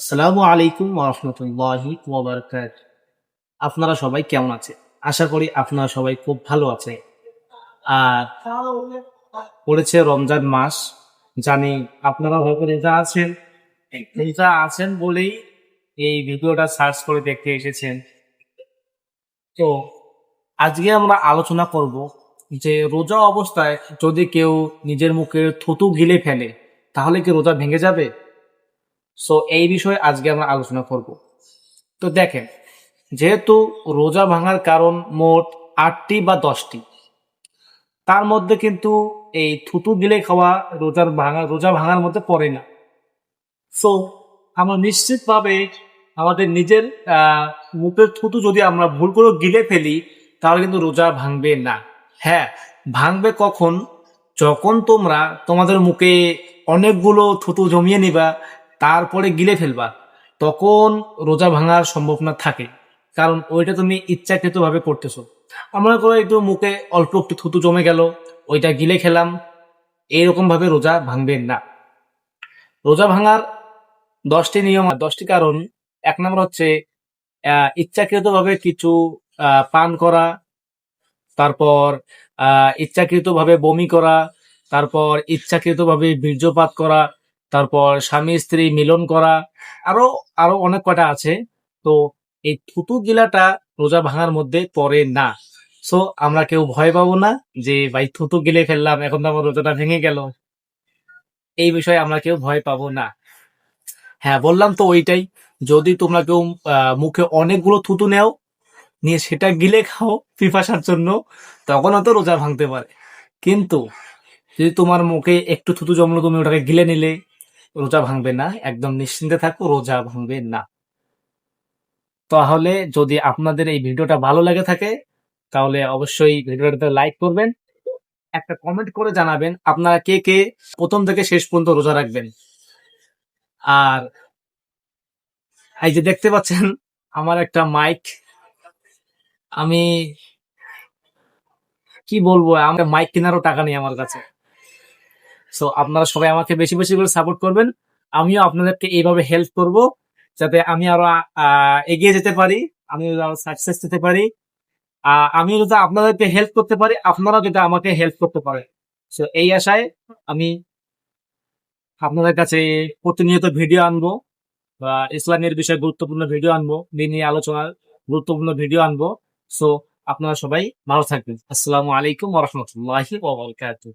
আসসালামু আলাইকুম ওরহমতুল্লাহি ওয়াবারাকাতুহু। আপনারা সবাই কেমন আছেন? আশা করি আপনারা সবাই খুব ভালো আছেন। আর পড়েছে রমজান মাস, জানি আপনারা হয়তো রোজা আছেন। রোজা আছেন বলেই এই ভিডিওটা সার্চ করে দেখতে এসেছেন। তো আজকে আমরা আলোচনা করব যে রোজা অবস্থায় যদি কেউ নিজের মুখে থুতু গিলে ফেলে তাহলে কি রোজা ভেঙে যাবে? সো এই বিষয়ে আজকে আমরা আলোচনা করব। তো দেখেন, যেহেতু রোজা ভাঙার কারণ মোট ৮টি বা ১০টি, তার মধ্যে কিন্তু এই থুতু গিলে খাওয়া রোজা ভাঙার মধ্যে পড়ে না। সো আমরা নিশ্চিতভাবে আমাদের নিজের মুখের থুতু যদি আমরা ভুল করে গিলে ফেলি তাহলে কিন্তু রোজা ভাঙবে না। হ্যাঁ, ভাঙবে কখন? যখন তোমরা তোমাদের মুখে অনেকগুলো থুতু জমিয়ে নিবা, তারপরে গিলে ফেলবা, তখন রোজা ভাঙার সম্ভাবনা থাকে। কারণ ওইটা তুমি ইচ্ছাকৃতভাবে করতেছো। আমরা করে একটু মুখে অল্প একটু থুতু জমে গেল, ওইটা গিলে খেলাম, এইরকম ভাবে রোজা ভাঙবে না। রোজা ভাঙার 10টি নিয়ম, 10টি কারণ। ১ নম্বর হচ্ছে ইচ্ছাকৃতভাবে কিছু পান করা, তারপর ইচ্ছাকৃতভাবে বমি করা, তারপর ইচ্ছাকৃতভাবে বীর্যপাত করা, তারপর স্বামী স্ত্রী মিলন করা, আরো আরো অনেক কটা আছে। তো এই থুতু গিলাটা রোজা ভাঙার মধ্যে পড়ে না। সো আমরা কেউ ভয় পাবো না যে ভাই থুতু গিলে ফেললাম, এখন তো আমার রোজাটা ভেঙে গেল। এই বিষয়ে আমরা কেউ ভয় পাবো না। হ্যাঁ, বললাম তো ওইটাই। যদি তোমরা কেউ মুখে অনেকগুলো থুতু নেও, নিয়ে সেটা গিলে খাও পিপাসার জন্য, তখন হয়তো রোজা ভাঙতে পারে। কিন্তু যদি তোমার মুখে একটু থুতু জমলো, তুমি ওটাকে গিলে নিলে, রোজা ভাঙবে না। একদম নিশ্চিন্তে থাকো, রোজা ভাঙবে না। তাহলে যদি আপনাদের এই ভিডিওটা ভালো লেগে থাকে তাহলে অবশ্যই ভিডিওটাতে লাইক করবেন, একটা কমেন্ট করে জানাবেন আপনারা কে কে প্রথম থেকে শেষ পর্যন্ত রোজা রাখবেন। আর এই যে দেখতে পাচ্ছেন আমার একটা মাইক, আমি কি বলবো, আমার মাইক কেনারও টাকা নেই আমার কাছে। সো আপনারা সবাই আমাকে বেশি বেশি করে সাপোর্ট করবেন, আমিও আপনাদেরকে এইভাবে হেল্প করব যাতে আমি আরো এগিয়ে যেতে পারি, আমি আরো সাকসেস পেতে পারি। আমি যদি আপনাদেরকে হেল্প করতে পারি, আপনারাও যদি আমাকে হেল্প করতে পারেন। সো এই আশায় আমি আপনাদের কাছে প্রতিনিয়ত ভিডিও আনবো, বা ইসলামের বিষয়ে গুরুত্বপূর্ণ ভিডিও আনবো, দিনী আলোচনার গুরুত্বপূর্ণ ভিডিও আনবো। সো আপনারা সবাই ভালো থাকবেন। আসসালামু আলাইকুম ওয়া রাহমাতুল্লাহি ওয়া বারাকাতুহু।